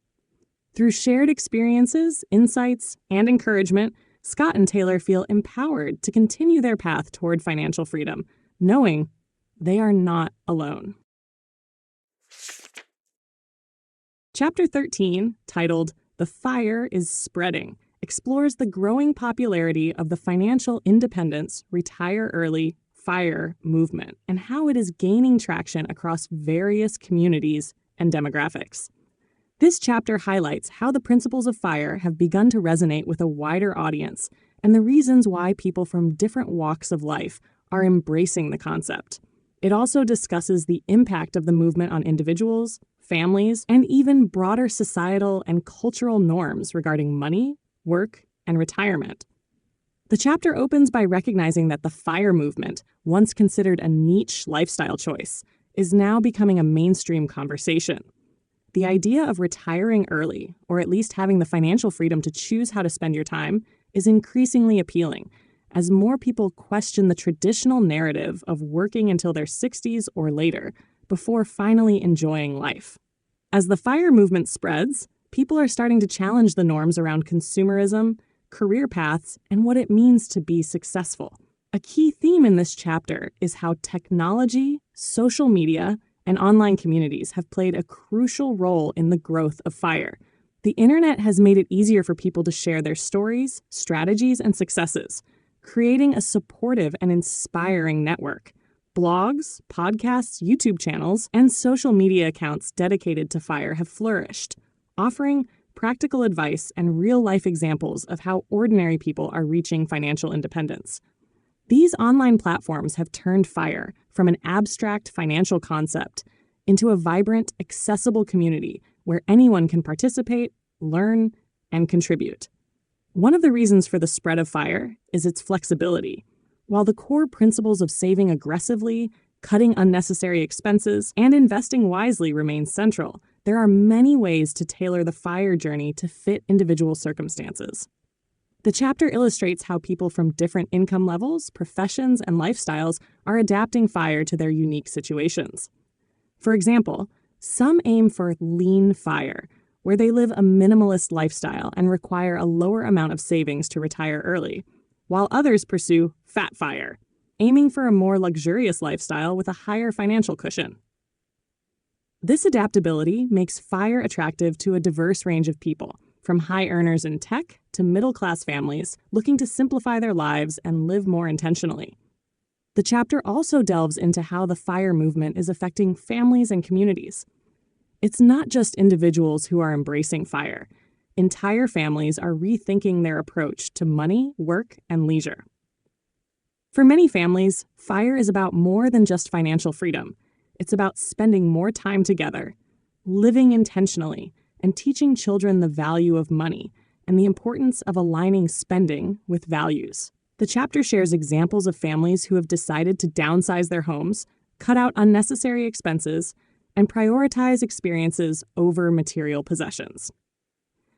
Through shared experiences, insights, and encouragement, Scott and Taylor feel empowered to continue their path toward financial freedom, knowing they are not alone. Chapter 13, titled "The Fire is Spreading," explores the growing popularity of the financial independence, retire early, FIRE movement and how it is gaining traction across various communities and demographics. This chapter highlights how the principles of FIRE have begun to resonate with a wider audience and the reasons why people from different walks of life are embracing the concept. It also discusses the impact of the movement on individuals, families, and even broader societal and cultural norms regarding money, work, and retirement. The chapter opens by recognizing that the FIRE movement, once considered a niche lifestyle choice, is now becoming a mainstream conversation. The idea of retiring early, or at least having the financial freedom to choose how to spend your time, is increasingly appealing as more people question the traditional narrative of working until their 60s or later before finally enjoying life. As the FIRE movement spreads, people are starting to challenge the norms around consumerism, career paths, and what it means to be successful. A key theme in this chapter is how technology, social media, and online communities have played a crucial role in the growth of FIRE. The internet has made it easier for people to share their stories, strategies, and successes, creating a supportive and inspiring network. Blogs, podcasts, YouTube channels, and social media accounts dedicated to FIRE have flourished, offering practical advice and real-life examples of how ordinary people are reaching financial independence. These online platforms have turned FIRE from an abstract financial concept into a vibrant, accessible community where anyone can participate, learn, and contribute. One of the reasons for the spread of FIRE is its flexibility. While the core principles of saving aggressively, cutting unnecessary expenses, and investing wisely remain central, there are many ways to tailor the FIRE journey to fit individual circumstances. The chapter illustrates how people from different income levels, professions, and lifestyles are adapting FIRE to their unique situations. For example, some aim for lean FIRE, where they live a minimalist lifestyle and require a lower amount of savings to retire early, while others pursue fat FIRE, aiming for a more luxurious lifestyle with a higher financial cushion. This adaptability makes FIRE attractive to a diverse range of people, from high earners in tech to middle-class families looking to simplify their lives and live more intentionally. The chapter also delves into how the FIRE movement is affecting families and communities. It's not just individuals who are embracing FIRE. Entire families are rethinking their approach to money, work, and leisure. For many families, FIRE is about more than just financial freedom. It's about spending more time together, living intentionally, and teaching children the value of money and the importance of aligning spending with values. The chapter shares examples of families who have decided to downsize their homes, cut out unnecessary expenses, and prioritize experiences over material possessions.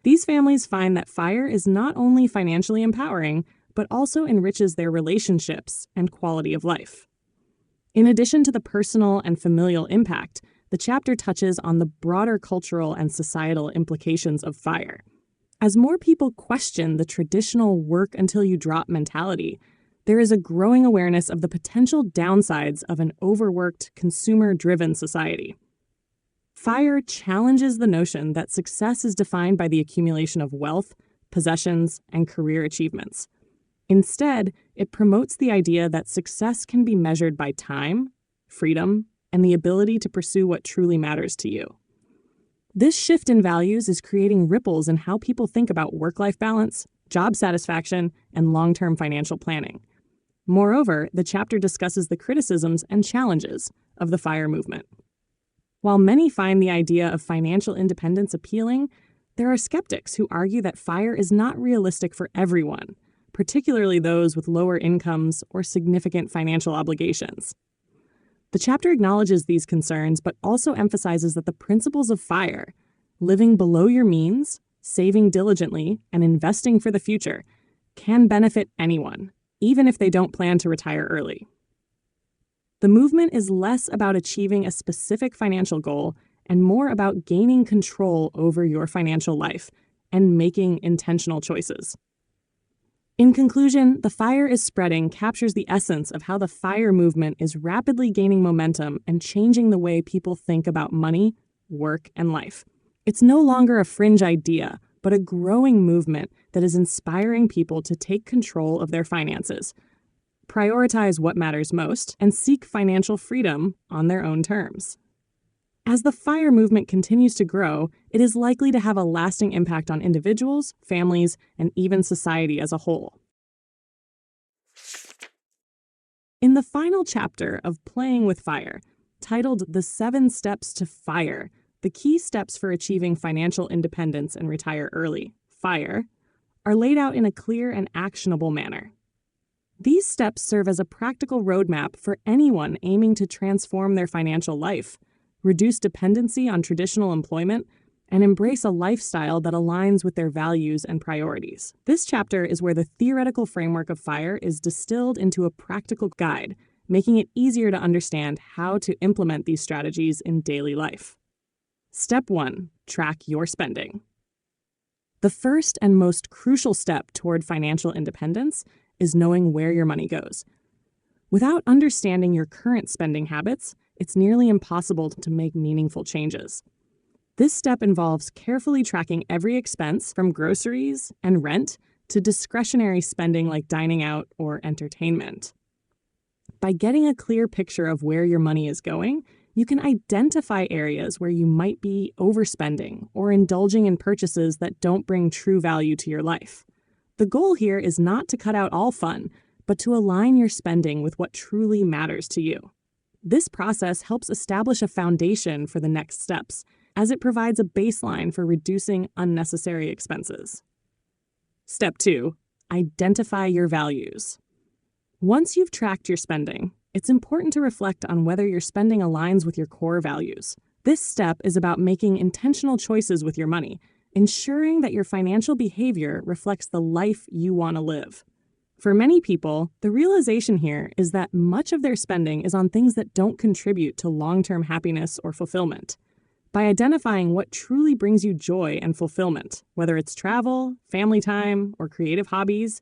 These families find that FIRE is not only financially empowering, but also enriches their relationships and quality of life. In addition to the personal and familial impact, the chapter touches on the broader cultural and societal implications of FIRE. As more people question the traditional work until you drop mentality, there is a growing awareness of the potential downsides of an overworked, consumer-driven society. FIRE challenges the notion that success is defined by the accumulation of wealth, possessions, and career achievements. Instead, it promotes the idea that success can be measured by time, freedom, and the ability to pursue what truly matters to you. This shift in values is creating ripples in how people think about work-life balance, job satisfaction, and long-term financial planning. Moreover, the chapter discusses the criticisms and challenges of the FIRE movement. While many find the idea of financial independence appealing, there are skeptics who argue that FIRE is not realistic for everyone, particularly those with lower incomes or significant financial obligations. The chapter acknowledges these concerns, but also emphasizes that the principles of FIRE, living below your means, saving diligently, and investing for the future, can benefit anyone, even if they don't plan to retire early. The movement is less about achieving a specific financial goal and more about gaining control over your financial life and making intentional choices. In conclusion, The Fire is Spreading captures the essence of how the FIRE movement is rapidly gaining momentum and changing the way people think about money, work, and life. It's no longer a fringe idea, but a growing movement that is inspiring people to take control of their finances, prioritize what matters most, and seek financial freedom on their own terms. As the FIRE movement continues to grow, it is likely to have a lasting impact on individuals, families, and even society as a whole. In the final chapter of Playing with Fire, titled The 7 Steps to FIRE, the key steps for achieving financial independence and retire early, FIRE, are laid out in a clear and actionable manner. These steps serve as a practical roadmap for anyone aiming to transform their financial life, reduce dependency on traditional employment, and embrace a lifestyle that aligns with their values and priorities. This chapter is where the theoretical framework of FIRE is distilled into a practical guide, making it easier to understand how to implement these strategies in daily life. Step 1. Track your spending. The first and most crucial step toward financial independence is knowing where your money goes. Without understanding your current spending habits, it's nearly impossible to make meaningful changes. This step involves carefully tracking every expense from groceries and rent to discretionary spending like dining out or entertainment. By getting a clear picture of where your money is going, you can identify areas where you might be overspending or indulging in purchases that don't bring true value to your life. The goal here is not to cut out all fun, but to align your spending with what truly matters to you. This process helps establish a foundation for the next steps, as it provides a baseline for reducing unnecessary expenses. Step 2. Identify your values. Once you've tracked your spending, it's important to reflect on whether your spending aligns with your core values. This step is about making intentional choices with your money, ensuring that your financial behavior reflects the life you want to live. For many people, the realization here is that much of their spending is on things that don't contribute to long-term happiness or fulfillment. By identifying what truly brings you joy and fulfillment, whether it's travel, family time, or creative hobbies,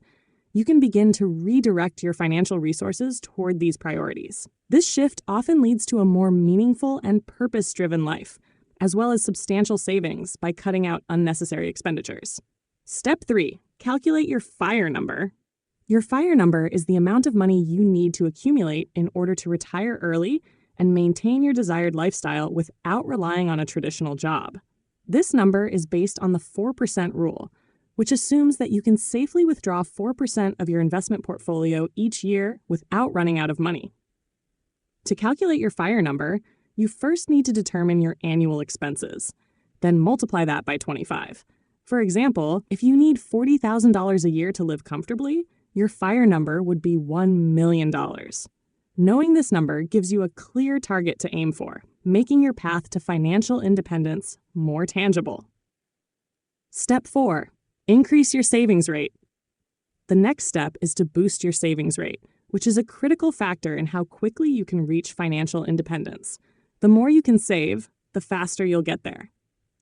you can begin to redirect your financial resources toward these priorities. This shift often leads to a more meaningful and purpose-driven life, as well as substantial savings by cutting out unnecessary expenditures. Step 3. Calculate your FIRE number. Your FIRE number is the amount of money you need to accumulate in order to retire early and maintain your desired lifestyle without relying on a traditional job. This number is based on the 4% rule, which assumes that you can safely withdraw 4% of your investment portfolio each year without running out of money. To calculate your FIRE number, you first need to determine your annual expenses, then multiply that by 25. For example, if you need $40,000 a year to live comfortably, your FIRE number would be $1 million. Knowing this number gives you a clear target to aim for, making your path to financial independence more tangible. Step 4. Increase your savings rate. The next step is to boost your savings rate, which is a critical factor in how quickly you can reach financial independence. The more you can save, the faster you'll get there.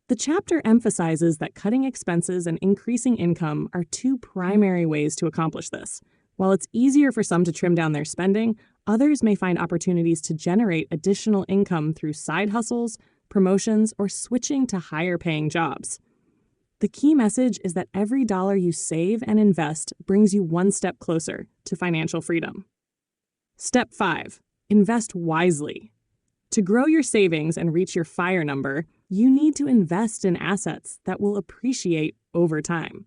The chapter emphasizes that cutting expenses and increasing income are two primary ways to accomplish this. While it's easier for some to trim down their spending, others may find opportunities to generate additional income through side hustles, promotions, or switching to higher-paying jobs. The key message is that every dollar you save and invest brings you one step closer to financial freedom. Step 5. Invest wisely. To grow your savings and reach your FIRE number, you need to invest in assets that will appreciate over time.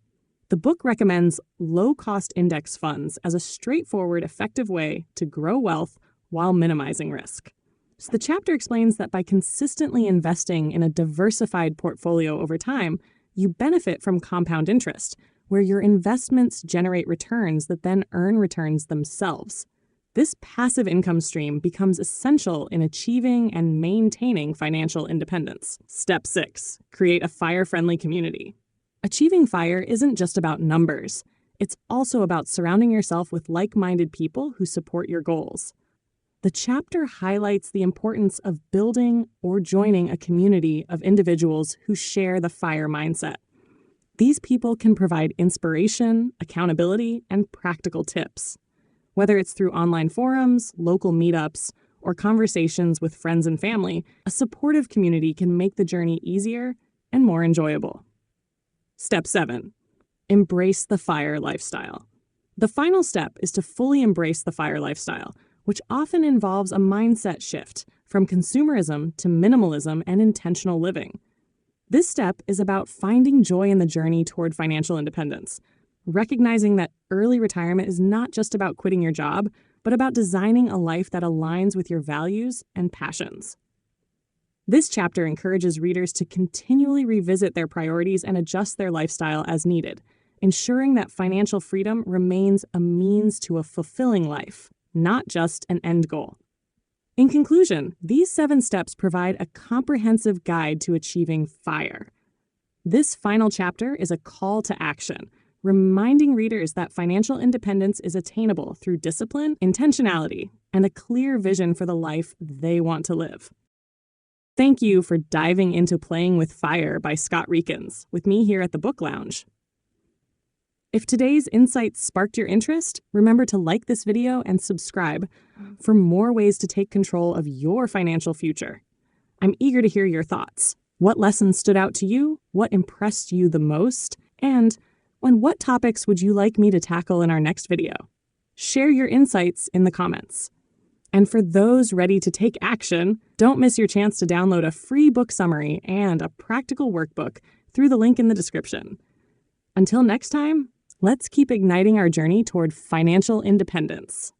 The book recommends low-cost index funds as a straightforward, effective way to grow wealth while minimizing risk. So the chapter explains that by consistently investing in a diversified portfolio over time, you benefit from compound interest, where your investments generate returns that then earn returns themselves. This passive income stream becomes essential in achieving and maintaining financial independence. Step 6. Create a fire-friendly community. Achieving FIRE isn't just about numbers. It's also about surrounding yourself with like-minded people who support your goals. The chapter highlights the importance of building or joining a community of individuals who share the FIRE mindset. These people can provide inspiration, accountability, and practical tips. Whether it's through online forums, local meetups, or conversations with friends and family, a supportive community can make the journey easier and more enjoyable. Step 7. Embrace the FIRE lifestyle. The final step is to fully embrace the FIRE lifestyle, which often involves a mindset shift from consumerism to minimalism and intentional living. This step is about finding joy in the journey toward financial independence, recognizing that early retirement is not just about quitting your job, but about designing a life that aligns with your values and passions. This chapter encourages readers to continually revisit their priorities and adjust their lifestyle as needed, ensuring that financial freedom remains a means to a fulfilling life, not just an end goal. In conclusion, these 7 steps provide a comprehensive guide to achieving FIRE. This final chapter is a call to action, reminding readers that financial independence is attainable through discipline, intentionality, and a clear vision for the life they want to live. Thank you for diving into Playing with FIRE by Scott Rieckens with me here at the Book Lounge. If today's insights sparked your interest, remember to like this video and subscribe for more ways to take control of your financial future. I'm eager to hear your thoughts. What lessons stood out to you? What impressed you the most? And on what topics would you like me to tackle in our next video? Share your insights in the comments. And for those ready to take action, don't miss your chance to download a free book summary and a practical workbook through the link in the description. Until next time, let's keep igniting our journey toward financial independence.